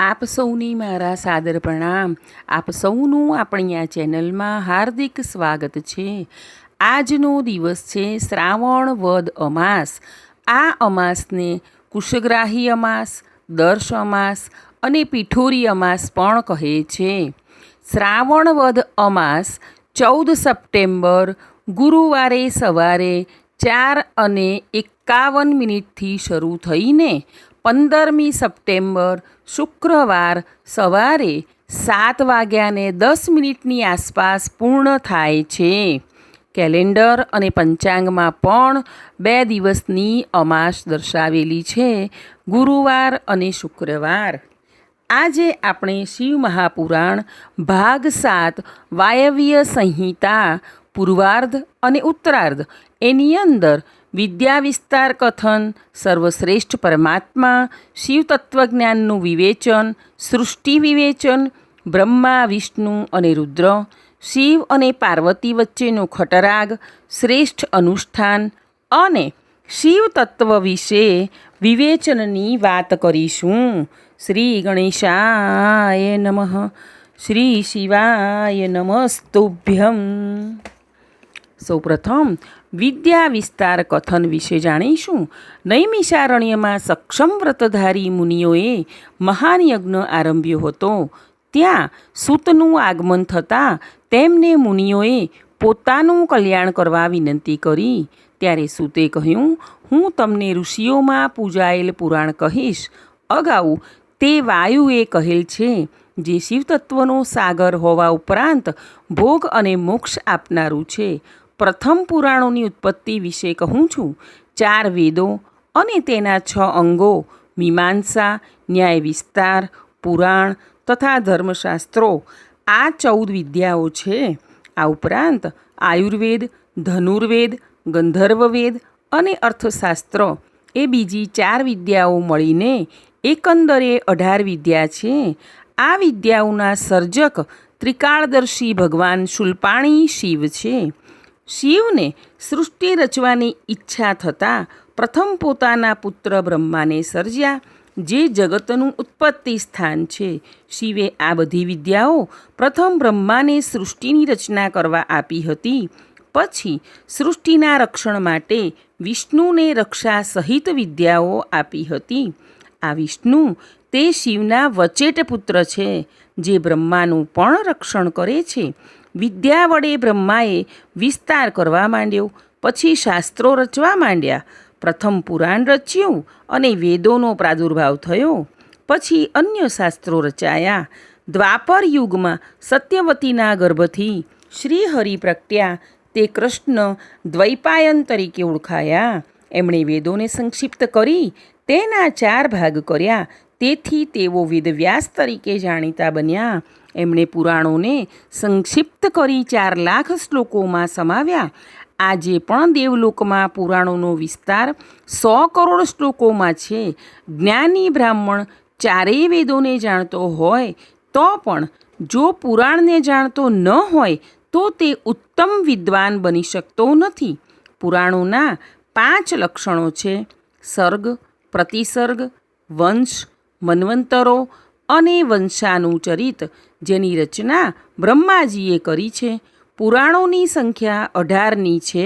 આપ સૌની મારા સાદર પ્રણામ. આપ સૌનું આપણી આ ચેનલમાં હાર્દિક સ્વાગત છે. આજનો દિવસ છે શ્રાવણ વદ અમાસ. આ અમાસને કુશગ્રાહી અમાસ, દર્શ અમાસ અને પિઠોરી અમાસ પણ કહે છે. શ્રાવણ વદ અમાસ 14 સપ્ટેમ્બર ગુરુવારે સવારે 4:51 શરૂ થઈને 15મી સપ્ટેમ્બર શુક્રવાર સવારે 7:10 આસપાસ પૂર્ણ થાય છે. કેલેન્ડર અને પંચાંગમાં પણ 2 દિવસની અમાસ દર્શાવેલી છે, ગુરુવાર અને શુક્રવાર. આજે આપણે શિવ મહાપુરાણ ભાગ 7 વાયવ્ય સંહિતા પૂર્વાર્ધ અને ઉત્તરાર્ધ એની અંદર વિદ્યા વિસ્તાર કથન, સર્વશ્રેષ્ઠ પરમાત્મા, શિવ તત્વજ્ઞાનનું વિવેચન, સૃષ્ટિ વિવેચન, બ્રહ્મા વિષ્ણુ અને રુદ્ર, શિવ અને પાર્વતી વચ્ચેનો ખટરાગ, શ્રેષ્ઠ અનુષ્ઠાન અને શિવ તત્વ વિશે વિવેચનની વાત કરીશું. શ્રી ગણેશાય નમઃ. શ્રી શિવાય નમસ્તુભ્યમ. સૌપ્રથમ વિદ્યા વિસ્તાર કથન વિશે જાણીશું. નૈમિષારણ્યમાં સક્ષમ વ્રતધારી મુનિઓએ મહાન યજ્ઞ આરંભ્યો હતો. ત્યાં સૂતનું આગમન થતાં તેમને મુનિઓએ પોતાનું કલ્યાણ કરવા વિનંતી કરી. ત્યારે સૂતે કહ્યું, હું તમને ઋષિઓમાં પૂજાયેલ પુરાણ કહીશ. અગાઉ તે વાયુએ કહેલ છે, જે શિવતત્વનો સાગર હોવા ઉપરાંત ભોગ અને મોક્ષ આપનારું છે. પ્રથમ પુરાણોની ઉત્પત્તિ વિશે કહું છું. 4 વેદો અને તેના 6 અંગો, મીમાંસા, ન્યાય વિસ્તાર, પુરાણ તથા ધર્મશાસ્ત્રો, આ 14 વિદ્યાઓ છે. આ ઉપરાંત આયુર્વેદ, ધનુર્વેદ, ગંધર્વવેદ અને અર્થશાસ્ત્ર એ બીજી 4 વિદ્યાઓ મળીને એકંદરે 18 વિદ્યા છે. આ વિદ્યાઓના સર્જક ત્રિકાળદર્શી ભગવાન શૂલપાણી શિવ છે. શિવને સૃષ્ટિ રચવાની ઈચ્છા થતાં પ્રથમ પોતાના પુત્ર બ્રહ્માને સર્જ્યા, જે જગતનું ઉત્પત્તિ સ્થાન છે. શિવે આ બધી વિદ્યાઓ પ્રથમ બ્રહ્માને સૃષ્ટિની રચના કરવા આપી હતી. પછી સૃષ્ટિના રક્ષણ માટે વિષ્ણુને રક્ષા સહિત વિદ્યાઓ આપી હતી. આ વિષ્ણુ તે શિવના વચેટ પુત્ર છે, જે બ્રહ્માનું પણ રક્ષણ કરે છે. વિદ્યા વડે બ્રહ્માએ વિસ્તાર કરવા માંડ્યો. પછી શાસ્ત્રો રચવા માંડ્યા. પ્રથમ પુરાણ રચ્યું અને વેદોનો પ્રાદુર્ભાવ થયો. પછી અન્ય શાસ્ત્રો રચાયા. દ્વાપર યુગમાં સત્યવતીના ગર્ભથી શ્રી હરિ પ્રગટ્યા. તે કૃષ્ણ દ્વૈપાયન તરીકે ઓળખાયા. એમણે વેદોને સંક્ષિપ્ત કરી તેના 4 ભાગ કર્યા. તેથી તેઓ વેદવ્યાસ તરીકે જાણીતા બન્યા. એમણે પુરાણોને સંક્ષિપ્ત કરી 4 લાખ શ્લોકોમાં સમાવ્યા. આજે પણ દેવલોકમાં પુરાણોનો વિસ્તાર 100 કરોડ શ્લોકોમાં છે. જ્ઞાની બ્રાહ્મણ 4 વેદોને જાણતો હોય તો પણ જો પુરાણને જાણતો ન હોય તો તે ઉત્તમ વિદ્વાન બની શકતો નથી. પુરાણોના 5 લક્ષણો છે: સર્ગ, પ્રતિસર્ગ, વંશ, મન્વંતરો અને વંશાનુચરિત, જેની રચના બ્રહ્માજીએ કરી છે. પુરાણોની સંખ્યા 18ની છે.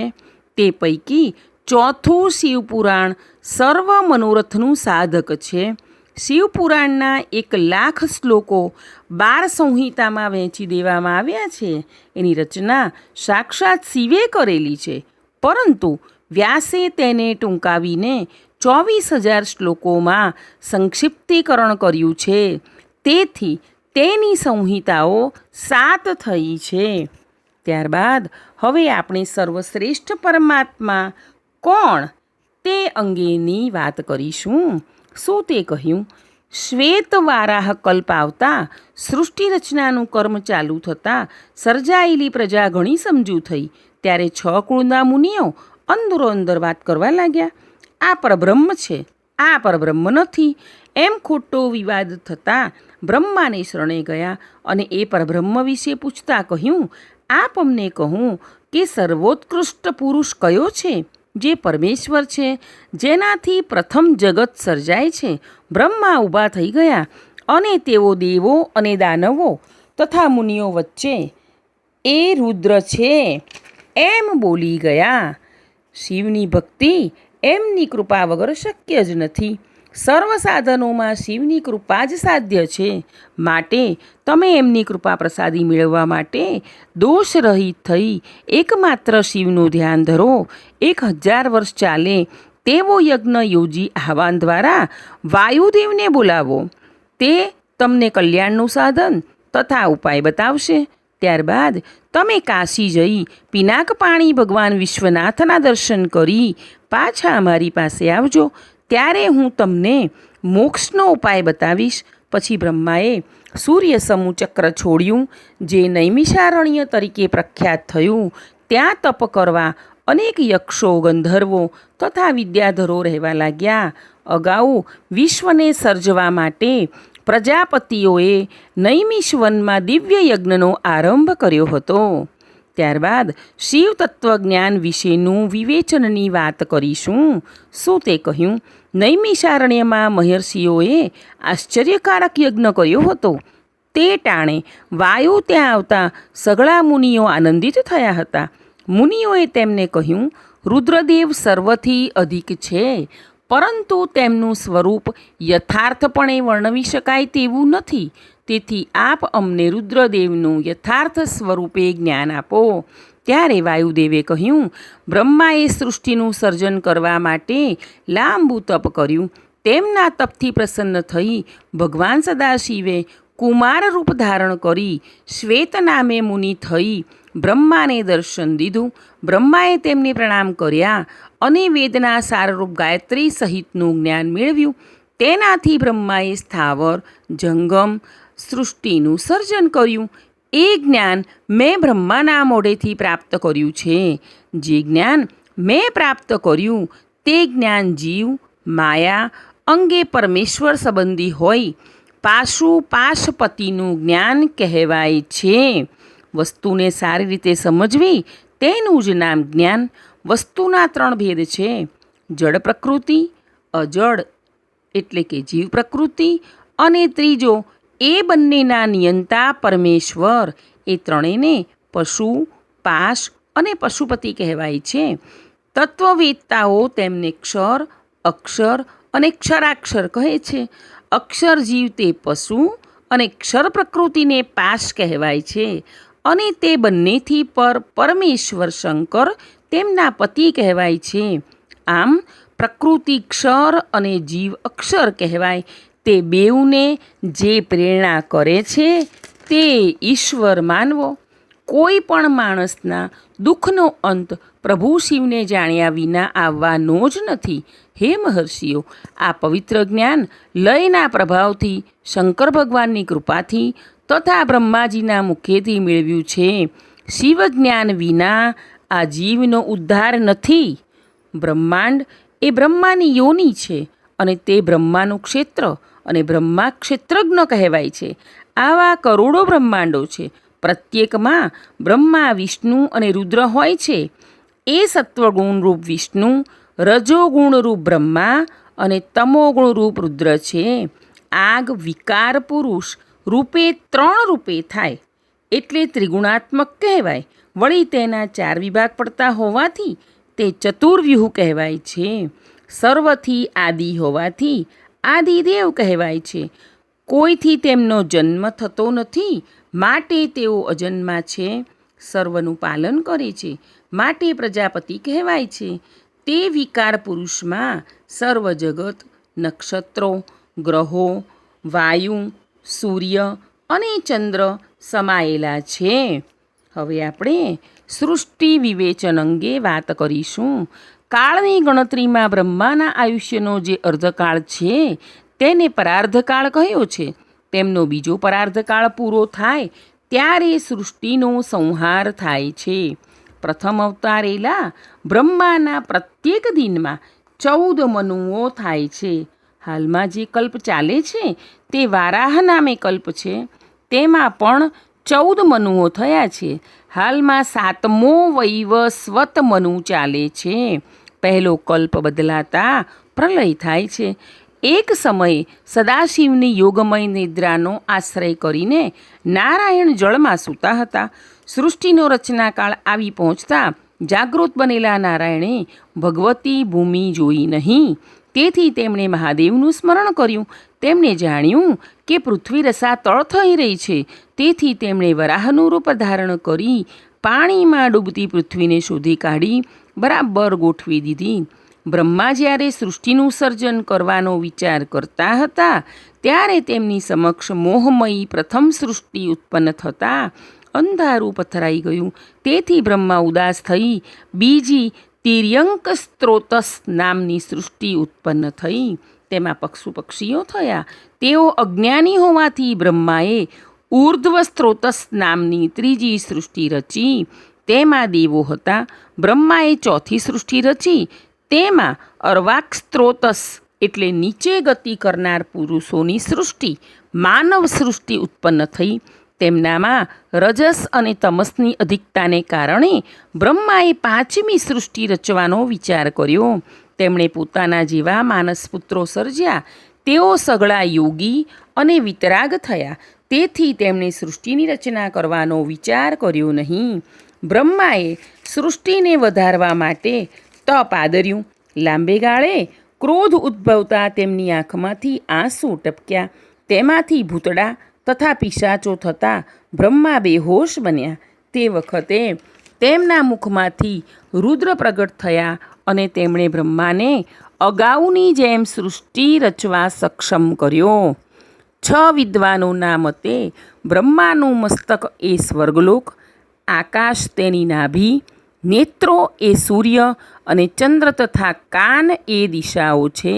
તે પૈકી ચોથું શિવપુરાણ સર્વ મનોરથનું સાધક છે. શિવપુરાણના 1,00,000 શ્લોકો 12 સંહિતામાં વહેંચી દેવામાં આવ્યા છે. એની રચના સાક્ષાત શિવે કરેલી છે, પરંતુ વ્યાસે તેને ટૂંકાવીને 24,000 શ્લોકોમાં સંક્ષિપ્તીકરણ કર્યું છે. તેથી તેની સંહિતાઓ 7 થઈ છે. ત્યારબાદ હવે આપણે સર્વશ્રેષ્ઠ પરમાત્મા કોણ તે અંગેની વાત કરીશું. શું તે કહ્યું? શ્વેત વારાહ કલ્પ આવતા સૃષ્ટિ રચનાનું કર્મ ચાલુ થતાં સર્જાયેલી પ્રજા ઘણી સમજુ થઈ. ત્યારે 6 કુળના મુનિઓ અંદરો અંદર વાત કરવા લાગ્યા. આ પરબ્રહ્મ છે, આ પરબ્રહ્મ નથી, એમ ખોટો વિવાદ થતાં બ્રહ્માને શરણે ગયા અને એ પરબ્રહ્મ વિશે પૂછતા કહ્યું, આપ અમને કહું કે સર્વોત્કૃષ્ટ પુરુષ કયો છે? જે પરમેશ્વર છે, જેનાથી પ્રથમ જગત સર્જાય છે. બ્રહ્મા ઊભા થઈ ગયા અને તેઓ દેવો અને દાનવો તથા મુનિઓ વચ્ચે એ રુદ્ર છે એમ બોલી ગયા. શિવની ભક્તિ એમની કૃપા વગર શક્ય જ નથી. સર્વ સાધનોમાં શિવની કૃપા જ સાધ્ય છે. માટે તમે એમની કૃપા પ્રસાદી મેળવવા માટે દોષરહિત થઈ એકમાત્ર શિવનું ધ્યાન ધરો. 1000 વર્ષ ચાલે તેવો યજ્ઞ યોજી આહવાન દ્વારા વાયુદેવને બોલાવો. તે તમને કલ્યાણનું સાધન તથા ઉપાય બતાવશે. ત્યારબાદ તમે કાશી જઈ પિનાક પાણી ભગવાન વિશ્વનાથના દર્શન કરી પાછા અમારી પાસે આવજો. ત્યારે હું તમને મોક્ષનો ઉપાય બતાવીશ. પછી બ્રહ્માએ સૂર્ય સમૂહ ચક્ર છોડ્યું, જે નૈમિષારણ્ય તરીકે પ્રખ્યાત થયું. ત્યાં તપ કરવા અનેક યક્ષો, ગંધર્વો તથા વિદ્યાધરો રહેવા લાગ્યા. અગાઉ વિશ્વને સર્જવા માટે પ્રજાપતિઓએ નૈમિષ વનમાં દિવ્ય યજ્ઞનો આરંભ કર્યો હતો. ત્યારબાદ શિવ તત્વજ્ઞાન વિશેનું વિવેચનની વાત કરીશું. શું તે કહ્યું? નૈમિષારણ્યમાં મહર્ષિઓએ આશ્ચર્યકારક યજ્ઞ કર્યો હતો. તે ટાણે વાયુ ત્યાં આવતા સઘળા મુનિઓ આનંદિત થયા હતા. મુનિઓએ તેમને કહ્યું, રુદ્રદેવ સર્વથી અધિક છે, પરંતુ તેમનું સ્વરૂપ યથાર્થપણે વર્ણવી શકાય તેવું નથી. તેથી આપ અમને રુદ્રદેવનું યથાર્થ સ્વરૂપે જ્ઞાન આપો. ત્યારે વાયુદેવે કહ્યું, બ્રહ્માએ સૃષ્ટિનું સર્જન કરવા માટે લાંબુ તપ કર્યું. તેમના તપથી પ્રસન્ન થઈ ભગવાન સદાશિવે કુમાર રૂપ ધારણ કરી શ્વેત નામે મુનિ થઈ બ્રહ્માને દર્શન દીધું. બ્રહ્માએ તેમને પ્રણામ કર્યા અને વેદના સારરૂપ ગાયત્રી સહિતનું જ્ઞાન મેળવ્યું. તેનાથી બ્રહ્માએ સ્થાવર જંગમ સૃષ્ટિનું સર્જન કર્યું. એ જ્ઞાન મેં બ્રહ્માના મોઢેથી પ્રાપ્ત કર્યું છે. જે જ્ઞાન મેં પ્રાપ્ત કર્યું તે જ્ઞાન જીવ માયા અંગે પરમેશ્વર સંબંધી હોય પાશુપાશપતિનું જ્ઞાન કહેવાય છે. વસ્તુને સારી રીતે સમજવી તેનું જ નામ જ્ઞાન. વસ્તુના 3 ભેદ છે: જડ પ્રકૃતિ, અજડ એટલે કે જીવ પ્રકૃતિ, અને ત્રીજો એ બંનેના નિયંતા પરમેશ્વર. એ ત્રણેયને પશુ, પાશ અને પશુપતિ કહેવાય છે. તત્વવેત્તાઓ તેમને ક્ષર, અક્ષર અને ક્ષરાક્ષર કહે છે. અક્ષર જીવ તે પશુ અને ક્ષર પ્રકૃતિને પાશ કહેવાય છે. અને તે બંનેથી પર પરમેશ્વર શંકર તેમના પતિ કહેવાય છે. આમ પ્રકૃતિ ક્ષર અને જીવ અક્ષર કહેવાય. તે બેઉને જે પ્રેરણા કરે છે તે ઈશ્વર માનવો. કોઈ પણ માણસના દુઃખનો અંત પ્રભુ શિવને જાણ્યા વિના આવવાનો જ નથી. હે મહર્ષિઓ, આ પવિત્ર જ્ઞાન લયના પ્રભાવથી, શંકર ભગવાનની કૃપાથી તથા બ્રહ્માજીના મુખેથી મેળવ્યું છે. શિવ જ્ઞાન વિના આ જીવનો ઉદ્ધાર નથી. બ્રહ્માંડ એ બ્રહ્માની યોનિ છે અને તે બ્રહ્માનું ક્ષેત્ર અને બ્રહ્મા ક્ષેત્રજ્ઞ કહેવાય છે. આવા કરોડો બ્રહ્માંડો છે. પ્રત્યેકમાં બ્રહ્મા, વિષ્ણુ અને રુદ્ર હોય છે. એ સત્વગુણરૂપ વિષ્ણુ, રજોગુણરૂપ બ્રહ્મા અને તમોગુણરૂપ રુદ્ર છે. આગ વિકાર પુરુષ રૂપે 3 રૂપે થાય એટલે ત્રિગુણાત્મક કહેવાય. વળી તેના 4 વિભાગ પડતા હોવાથી તે ચતુર્વ્યુહ કહેવાય છે. સર્વથી આદિ હોવાથી આદિદેવ કહેવાય છે. કોઈથી તેમનો જન્મ થતો નથી, માટે તેઓ અજન્મા છે. સર્વનું પાલન કરે છે, માટે પ્રજાપતિ કહેવાય છે. તે વિકાર પુરુષમાં સર્વ જગત, નક્ષત્રો, ગ્રહો, વાયુ, સૂર્ય અને ચંદ્ર સમાયેલા છે. હવે આપણે સૃષ્ટિ વિવેચન અંગે વાત કરીશું. કાળની ગણતરીમાં બ્રહ્માના આયુષ્યનો જે અર્ધકાળ છે તેને પરાર્ધકાળ કહ્યો છે. તેમનો બીજો પરાર્ધકાળ પૂરો થાય ત્યારે સૃષ્ટિનો સંહાર થાય છે. પ્રથમ અવતારેલા બ્રહ્માના પ્રત્યેક દિનમાં 14 મનુઓ થાય છે. હાલમાં જે કલ્પ ચાલે છે તે વારાહ નામે કલ્પ છે. તેમાં પણ 14 મનુઓ થયા છે. હાલમાં 7મો વૈવસ્વત મનુ ચાલે છે. પહેલો કલ્પ બદલાતા પ્રલય થાય છે. એક સમયે સદાશિવની યોગમય નિદ્રાનો આશ્રય કરીને નારાયણ જળમાં સૂતા હતા. સૃષ્ટિનો રચનાકાળ આવી પહોંચતા જાગૃત બનેલા નારાયણે ભગવતી ભૂમિ જોઈ નહીં. તેથી તેમણે મહાદેવનું સ્મરણ કર્યું. તેમણે જાણ્યું કે પૃથ્વી રસાતળ થઈ રહી છે. તેથી તેમણે વરાહનું રૂપ ધારણ કરી પાણીમાં ડૂબતી પૃથ્વીને શોધી કાઢી બરાબર ગોઠવી દીધી. બ્રહ્મા જ્યારે સૃષ્ટિનું સર્જન કરવાનો વિચાર કરતા હતા ત્યારે તેમની સમક્ષ મોહમયી પ્રથમ સૃષ્ટિ ઉત્પન્ન થતાં અંધારું પથરાઈ ગયું. તેથી બ્રહ્મા ઉદાસ થઈ બીજી તિર્યંક સ્ત્રોતસ નામની સૃષ્ટિ ઉત્પન્ન થઈ. તેમાં પશુ પક્ષીઓ થયા. તેઓ અજ્ઞાની હોવાથી બ્રહ્માએ ઉર્ધ્વ સ્ત્રોતસ નામની ત્રીજી સૃષ્ટિ રચી. તેમાં દેવો હતા. બ્રહ્માએ ચોથી સૃષ્ટિ રચી. તેમાં અર્વાક સ્ત્રોતસ એટલે નીચે ગતિ કરનાર પુરુષોની સૃષ્ટિ માનવ સૃષ્ટિ ઉત્પન્ન થઈ. તેમનામાં રજસ અને તમસની અધિકતાને કારણે બ્રહ્માએ પાંચમી સૃષ્ટિ રચવાનો વિચાર કર્યો. તેમણે પોતાના જેવા માનસપુત્રો સર્જ્યા. તેઓ સઘળા યોગી અને વિતરાગ થયા. તેથી તેમણે સૃષ્ટિની રચના કરવાનો વિચાર કર્યો નહીં. બ્રહ્માએ સૃષ્ટિને વધારવા માટે તપ આદર્યું. લાંબે ગાળે ક્રોધ ઉદ્ભવતા તેમની આંખમાંથી આંસુ ટપક્યા. તેમાંથી ભૂતડા તથા પિશાચો થતાં બ્રહ્મા બેહોશ બન્યા. તે વખતે તેમના મુખમાંથી રુદ્ર પ્રગટ થયા અને તેમણે બ્રહ્માને અગાઉની જેમ સૃષ્ટિ રચવા સક્ષમ કર્યો. 6 વિદ્વાનોના મતે બ્રહ્માનું મસ્તક એ સ્વર્ગલોક, આકાશ તેની નાભી, નેત્રો એ સૂર્ય અને ચંદ્ર તથા કાન એ દિશાઓ છે.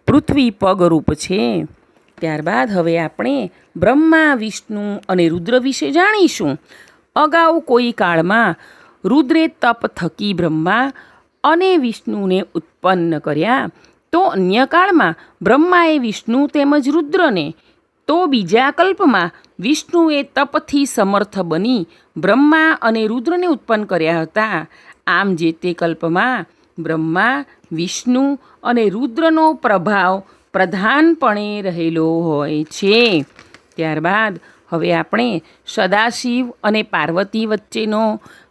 પૃથ્વી પગરૂપ છે. ત્યારબાદ હવે આપણે બ્રહ્મા, વિષ્ણુ અને રુદ્ર વિશે જાણીશું. અગાઉ કોઈ કાળમાં રુદ્રે તપ થકી બ્રહ્મા અને વિષ્ણુને ઉત્પન્ન કર્યા. તો અન્ય કાળમાં બ્રહ્માએ વિષ્ણુ તેમજ રુદ્રને, તો બીજા કલ્પમાં વિષ્ણુએ તપથી સમર્થ બની બ્રહ્મા અને રુદ્રને ઉત્પન્ન કર્યા હતા. આમ જે તે કલ્પમાં બ્રહ્મા, વિષ્ણુ અને રુદ્રનો પ્રભાવ પ્રધાનપણે રહેલો હોય છે. ત્યારબાદ હવે આપણે સદાશિવ અને પાર્વતી વચ્ચેનો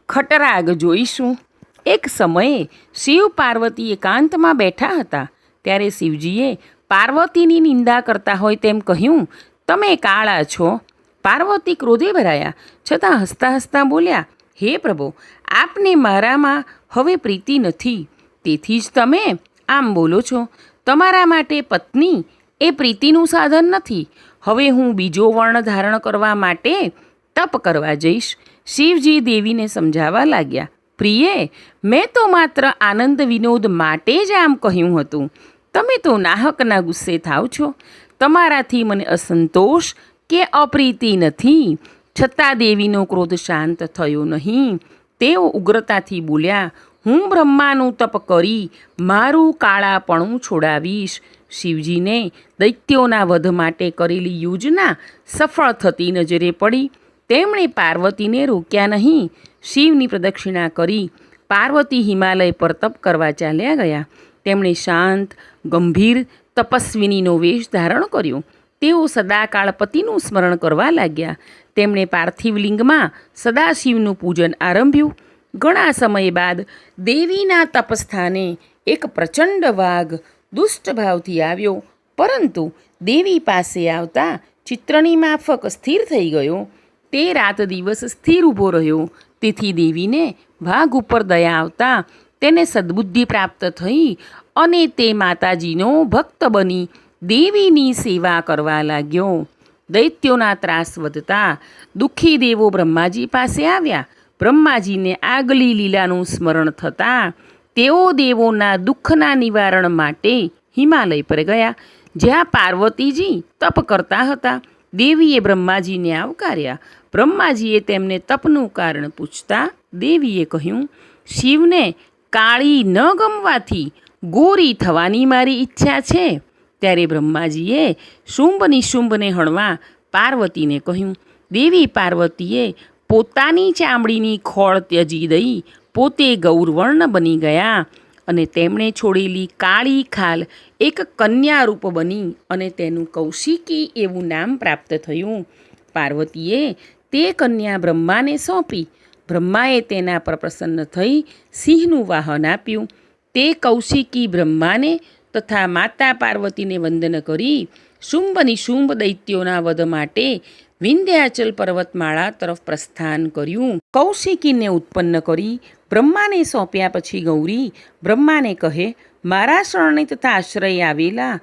ખટરાગ જોઈશું. એક સમયે શિવ પાર્વતી એકાંતમાં બેઠા હતા. ત્યારે શિવજીએ પાર્વતીની નિંદા કરતા હોય તેમ કહ્યું, તમે કાળા છો. પાર્વતી ક્રોધે ભરાયા છતાં હસતા હસતા બોલ્યા, હે પ્રભુ, આપને મારામાં હવે પ્રીતિ નથી. તેથી જ તમે આમ બોલો છો. તમારા માટે પત્ની એ પ્રીતિનું સાધન નથી. હવે હું બીજો વર્ણ ધારણ કરવા માટે તપ કરવા જઈશ. શિવજી દેવીને સમજાવવા લાગ્યા, પ્રિયે, મેં તો માત્ર આનંદ વિનોદ માટે જ આમ કહ્યું હતું. તમે તો નાહકના ગુસ્સે થાવ છો. તમારાથી મને અસંતોષ કે અપ્રીતિ નથી. છતાં દેવીનો ક્રોધ શાંત થયો નહીં. તેઓ ઉગ્રતાથી બોલ્યા, હું બ્રહ્માનું તપ કરી મારું કાળાપણું છોડાવીશ. શિવજીને દૈત્યોના વધ માટે કરેલી યોજના સફળ થતી નજરે પડી. તેમણે પાર્વતીને રોક્યા નહીં. શિવની પ્રદક્ષિણા કરી પાર્વતી હિમાલય પર તપ કરવા ચાલ્યા ગયા. તેમણે શાંત, ગંભીર તપસ્વિનીનો વેશ ધારણ કર્યો. તેઓ સદાકાળ પતિનું સ્મરણ કરવા લાગ્યા. તેમણે પાર્થિવ લિંગમાં સદાશિવનું પૂજન આરંભ્યું. ઘણા સમય બાદ દેવીના તપસ્થાને એક પ્રચંડ વાઘ દુષ્ટ ભાવથી આવ્યો, પરંતુ દેવી પાસે આવતા ચિત્રની માફક સ્થિર થઈ ગયો. તે રાત દિવસ સ્થિર ઊભો રહ્યો. તેથી દેવીને વાઘ ઉપર દયા આવતા તેને સદ્બુદ્ધિ પ્રાપ્ત થઈ અને તે માતાજીનો ભક્ત બની દેવીની સેવા કરવા લાગ્યો. દૈત્યોના ત્રાસ વધતા દુઃખી દેવો બ્રહ્માજી પાસે આવ્યા. બ્રહ્માજીને આગલી લીલાનું સ્મરણ થતાં તેઓ દેવોના દુઃખના નિવારણ માટે હિમાલય પર ગયા, જ્યાં પાર્વતીજી તપ કરતા હતા. દેવીએ બ્રહ્માજીને આવકાર્યા. બ્રહ્માજીએ તેમને તપનું કારણ પૂછતા દેવીએ કહ્યું, શિવને કાળી ન ગમવાથી ગોરી થવાની મારી ઈચ્છા છે. ત્યારે બ્રહ્માજીએ શુંભ નિશુંભને હણવા પાર્વતીને કહ્યું. દેવી પાર્વતીએ પોતાની ચામડીની ખોળ ત્યજી દઈ પોતે ગૌરવર્ણ બની ગયા અને તેમણે છોડેલી કાળી ખાલ એક કન્યા રૂપ બની અને તેનું કૌશિકી એવું નામ પ્રાપ્ત થયું. પાર્વતીએ તે કન્યા બ્રહ્માને સોંપી. બ્રહ્માએ તેના પર પ્રસન્ન થઈ સિંહનું વાહન આપ્યું. તે કૌશિકી બ્રહ્માને તથા માતા પાર્વતીને વંદન કરી શુંભ નિશુંભ દૈત્યોના વધ માટે વિંધ્યાચલ પર્વતમાળા તરફ પ્રસ્થાન કર્યું. કૌશિકીને ઉત્પન્ન કરી બ્રહ્માને સોંપ્યા પછી ગૌરી બ્રહ્માને કહે, મારા શરણે તથા આશ્રય આવેલા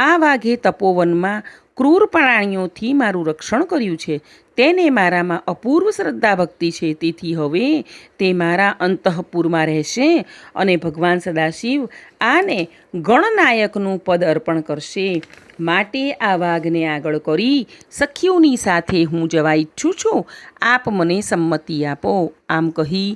આ વાઘે તપોવનમાં ક્રૂર પ્રાણીઓથી મારું રક્ષણ કર્યું છે. તેને મારામાં અપૂર્વ શ્રદ્ધા ભક્તિ છે. તેથી હવે તે મારા અંતઃપુરમાં રહેશે અને ભગવાન સદાશિવ આને ગણનાયકનું પદ અર્પણ કરશે. માટે આ વાઘને આગળ કરી સખીઓની સાથે હું જવા ઈચ્છું છું. આપ મને સંમતિ આપો. આમ કહી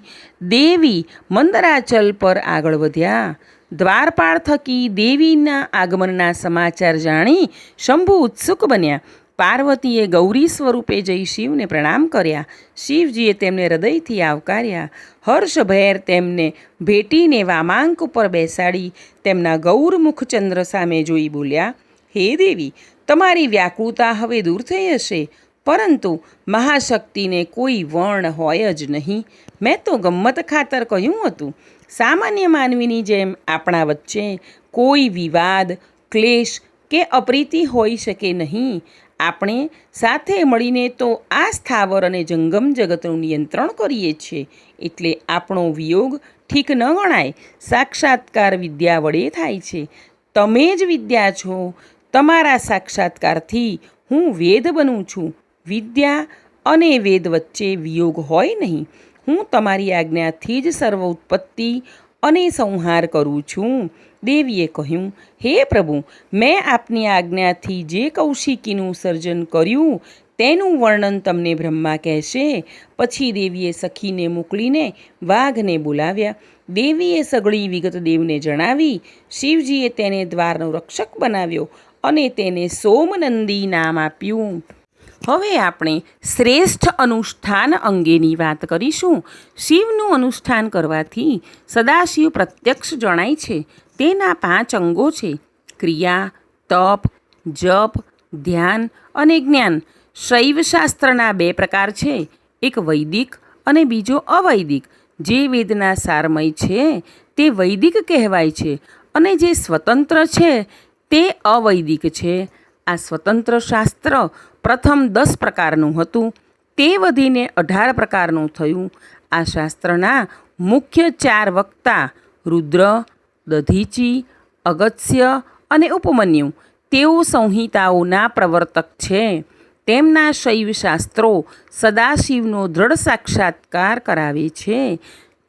દેવી મંદરાચલ પર આગળ વધ્યા. દ્વારપાળ થકી દેવીના આગમનના સમાચાર જાણી શંભુ ઉત્સુક બન્યા. પાર્વતીએ ગૌરી સ્વરૂપે જઈ શિવને પ્રણામ કર્યા. શિવજીએ તેમને હૃદયથી આવકાર્યા. હર્ષભેર તેમને ભેટીને વામાંક ઉપર બેસાડી તેમના ગૌરમુખ ચંદ્ર સામે જોઈ બોલ્યા, હે દેવી, તમારી વ્યાકુળતા હવે દૂર થઈ હશે, પરંતુ મહાશક્તિને કોઈ વર્ણ હોય જ નહીં. મેં તો ગમ્મત ખાતર કહ્યું હતું. સામાન્ય માનવીની જેમ આપણા વચ્ચે કોઈ વિવાદ, ક્લેશ કે અપ્રીતિ હોઈ શકે નહીં. આપણે સાથે મળીને તો આ સ્થાવર અને જંગમ જગતનું નિયંત્રણ કરીએ છીએ, એટલે આપણો વિયોગ ઠીક ન ગણાય. સાક્ષાત્કાર વિદ્યા વડે થાય છે. તમે જ વિદ્યા છો. તમારા સાક્ષાત્કારથી હું વેદ બનું છું. વિદ્યા અને વેદ વચ્ચે વિયોગ હોય નહીં. હું તમારી આજ્ઞાથી જ સર્વ ઉત્પત્તિ અને સંહાર કરું છું. દેવીએ કહ્યું, હે પ્રભુ, મેં આપની આજ્ઞાથી જે કૌશિકીનું સર્જન કર્યું તેનું વર્ણન તમને બ્રહ્મા કહેશે. પછી દેવીએ સખીને મોકલીને વાઘને બોલાવ્યા. દેવીએ સઘળી વિગત દેવને જણાવી. શિવજીએ તેને દ્વારનો રક્ષક બનાવ્યો અને તેને સોમનંદી નામ આપ્યું. હવે આપણે શ્રેષ્ઠ અનુષ્ઠાન અંગેની વાત કરીશું. શિવનું અનુષ્ઠાન કરવાથી સદાશિવ પ્રત્યક્ષ જણાય છે. તેના 5 અંગો છે: ક્રિયા, તપ, જપ, ધ્યાન અને જ્ઞાન. શૈવશાસ્ત્રના 2 પ્રકાર છે, એક વૈદિક અને બીજો અવૈદિક. જે વેદના સારમય છે તે વૈદિક કહેવાય છે અને જે સ્વતંત્ર છે તે અવૈદિક છે. આ સ્વતંત્ર શાસ્ત્ર પ્રથમ 10 પ્રકારનું હતું, તે વધીને 18 પ્રકારનું થયું. આ શાસ્ત્રના મુખ્ય 4 વક્તા રુદ્ર, દધીચી, અગસ્ત્ય અને ઉપમન્યુ તેઓ સંહિતાઓના પ્રવર્તક છે. તેમના શૈવ શાસ્ત્રો સદાશિવનો દ્રઢ સાક્ષાત્કાર કરાવે છે.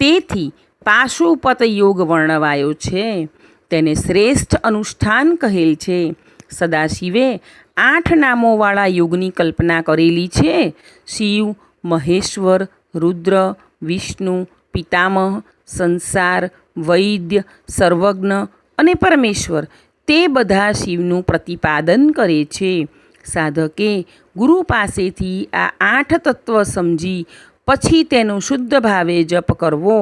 તેથી પાશુપત યોગ વર્ણવાયો છે. તેને શ્રેષ્ઠ અનુષ્ઠાન કહેલ છે. સદાશિવે 8 નામોવાળા યોગની કલ્પના કરેલી છે. શિવ, મહેશ્વર, રુદ્ર, વિષ્ણુ, પિતામહ, સંસાર, વૈદ્ય, સર્વજ્ઞ અને પરમેશ્વર તે બધા શિવનું પ્રતિપાદન કરે છે. સાધકે ગુરુ પાસેથી આ 8 તત્વ સમજી પછી તેનો શુદ્ધ ભાવે જપ કરવો.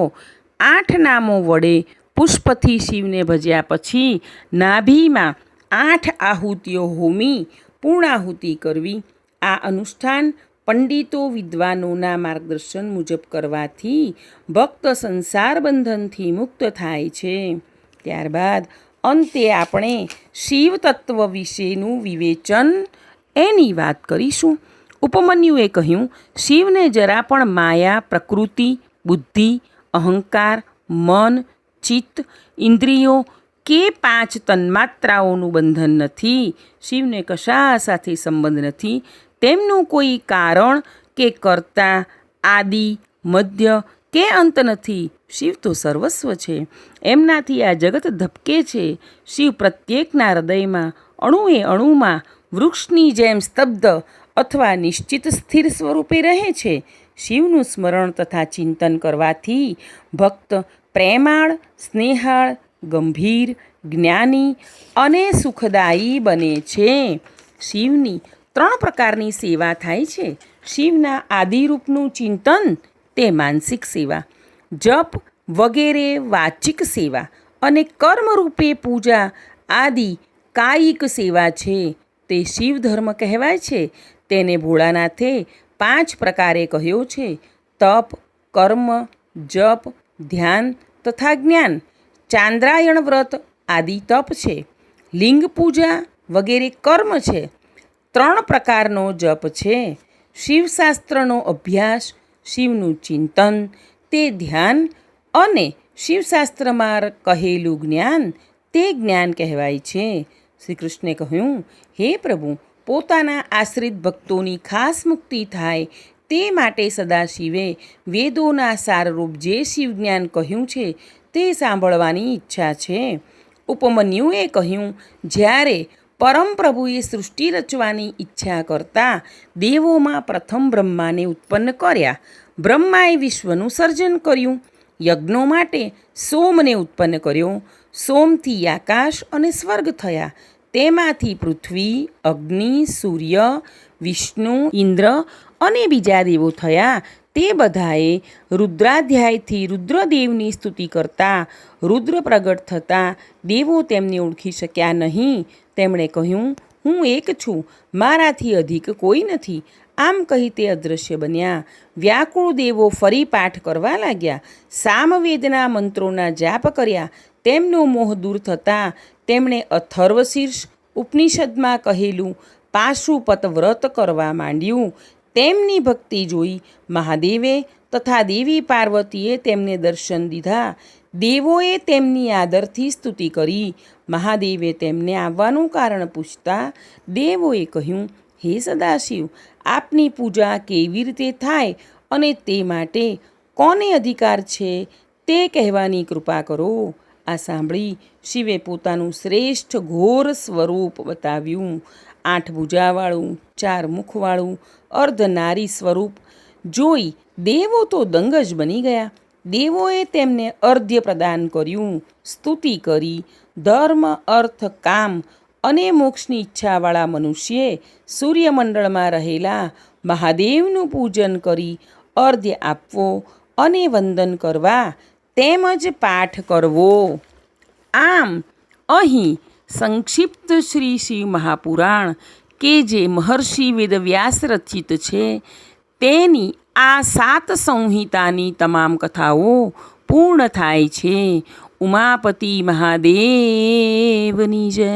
8 નામો વડે પુષ્પથી શિવને ભજ્યા પછી નાભીમાં 8 આહુતિઓ હોમી પૂર્ણાહુતિ કરવી. આ અનુષ્ઠાન પંડિતો વિદ્વાનોના માર્ગદર્શન મુજબ કરવાથી ભક્ત સંસાર બંધનથી મુક્ત થાય છે. ત્યારબાદ અંતે આપણે શિવ તત્વ વિશેનું વિવેચન એની વાત કરીશું. ઉપમન્યુએ કહ્યું, શિવને જરા પણ માયા, પ્રકૃતિ, બુદ્ધિ, અહંકાર, મન, ચિત્ત, ઇન્દ્રિયો કે 5 તન્માત્રાઓનું બંધન નથી. શિવને કશા સાથે સંબંધ નથી. તેમનું કોઈ કારણ કે કર્તા, આદિ, મધ્ય કે અંત નથી. શિવ તો સર્વસ્વ છે. એમનાથી આ જગત ધબકે છે. શિવ પ્રત્યેકના હૃદયમાં અણુએ અણુમાં વૃક્ષની જેમ સ્તબ્ધ અથવા નિશ્ચિત સ્થિર સ્વરૂપે રહે છે. શિવનું સ્મરણ તથા ચિંતન કરવાથી ભક્ત પ્રેમાળ, સ્નેહાળ, ગંભીર, જ્ઞાની અને સુખદાયી બને છે. શિવની 3 પ્રકારની સેવા થાય છે. શિવના આદિરૂપનું ચિંતન તે માનસિક સેવા, જપ વગેરે વાચિક સેવા અને કર્મરૂપે પૂજા આદિ કાયિક સેવા છે તે શિવ ધર્મ કહેવાય છે. તેને ભોળાનાથે 5 પ્રકારે કહ્યો છે: તપ, કર્મ, જપ, ધ્યાન તથા જ્ઞાન. ચાંદ્રાયણ વ્રત આદિ તપ છે. લિંગ પૂજા વગેરે કર્મ છે. 3 પ્રકારનો જપ છે: શિવશાસ્ત્રનો અભ્યાસ, શિવનું ચિંતન, તે ધ્યાન, અને શિવશાસ્ત્રમાં કહેલું જ્ઞાન, તે જ્ઞાન કહેવાય છે. શ્રી કૃષ્ણે કહ્યું, હે પ્રભુ, પોતાના આશ્રિત ભક્તોની ખાસ મુક્તિ થાય તે માટે સદાશિવે વેદોના સારરૂપ જે શિવજ્ઞાન કહ્યું છે તે સાંભળવાની ઈચ્છા છે. ઉપમન્યુએ કહ્યું, જ્યારે પરમ પ્રભુએ સૃષ્ટિ રચવાની ઈચ્છા કરતા દેવોમાં પ્રથમ બ્રહ્માને ઉત્પન્ન કર્યા. બ્રહ્માએ વિશ્વનું સર્જન કર્યું. યજ્ઞો માટે સોમને ઉત્પન્ન કર્યો. સોમથી આકાશ અને સ્વર્ગ થયા. તેમાંથી પૃથ્વી, અગ્નિ, સૂર્ય, વિષ્ણુ, ઇન્દ્ર અને બીજા દેવો થયા. તે બધાએ રુદ્રાધ્યાયથી રુદ્રદેવની સ્તુતિ કરતા રુદ્ર પ્રગટ થતાં દેવો તેમને ઓળખી શક્યા નહીં. તેમણે કહ્યું, હું એક છું, મારાથી અધિક કોઈ નથી. આમ કહી તે અદૃશ્ય બન્યા. વ્યાકુળ દેવો ફરી પાઠ કરવા લાગ્યા. સામવેદના મંત્રોના જાપ કર્યા. તેમનો મોહ દૂર થતાં તેમણે અથર્વશીર્ષ ઉપનિષદમાં કહેલું પાશુપત વ્રત કરવા માંડ્યું. તેમની ભક્તિ જોઈ મહાદેવે તથા દેવી પાર્વતીએ તેમને દર્શન દીધા. દેવોએ તેમની આદરથી સ્તુતિ કરી. મહાદેવે તેમને આવવાનું કારણ પૂછતા દેવોએ કહ્યું, હે સદાશિવ, આપની પૂજા કેવી રીતે થાય અને તે માટે કોને અધિકાર છે તે કહેવાની કૃપા કરો. આ સાંભળી શિવે પોતાનું શ્રેષ્ઠ ઘોર સ્વરૂપ બતાવ્યું. 8 ભુજાવાળું, 4 મુખવાળું અર્ધનારી સ્વરૂપ જોઈ દેવો તો દંગ જ બની ગયા. દેવોએ તેમને અર્ધ્ય પ્રદાન કર્યું, સ્તુતિ કરી. ધર્મ, અર્થ, કામ અને મોક્ષની ઈચ્છાવાળા મનુષ્યે સૂર્યમંડળમાં રહેલા મહાદેવનું પૂજન કરી અર્ધ્ય આપવો અને વંદન કરવા તેમજ પાઠ કરવો. આમ અહીં સંક્ષિપ્ત શ્રી શિવ મહાપુરાણ કે જે મહર્ષિ વેદવ્યાસ રચિત છે તેની આ 7 સંહિતાની તમામ કથાઓ પૂર્ણ થાય છે. ઉમાપતિ મહાદેવની જય.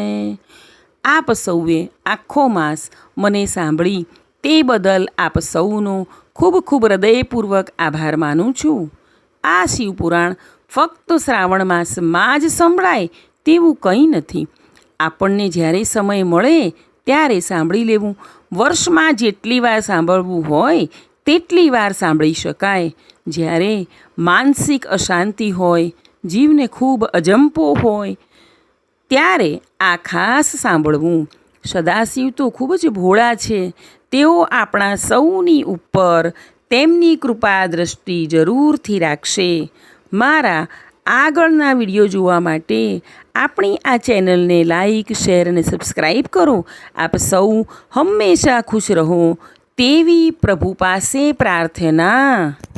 આપ સૌએ આખો માસ મને સાંભળી તે બદલ આપ સૌનો ખૂબ ખૂબ હૃદયપૂર્વક આભાર માનું છું. આ શિવપુરાણ ફક્ત શ્રાવણ માસમાં જ સંભળાય તેવું કંઈ નથી. આપણને જ્યારે સમય મળે ત્યારે સાંભળી લેવું. વર્ષમાં જેટલી વાર સાંભળવું હોય તેટલી વાર સાંભળી શકાય. જ્યારે માનસિક અશાંતિ હોય, જીવને ખૂબ અજંપો હોય ત્યારે આ ખાસ સાંભળવું. સદાશિવ તો ખૂબ જ ભોળા છે. તેઓ આપણા સૌની ઉપર તેમની કૃપા દ્રષ્ટિ જરૂરથી રાખશે. મારા આગળના વિડીયો જોવા માટે આપણી આ ચેનલને લાઈક, શેર અને સબસ્ક્રાઈબ કરો. આપ સૌ હંમેશા ખુશ રહો તેવી પ્રભુ પાસે પ્રાર્થના.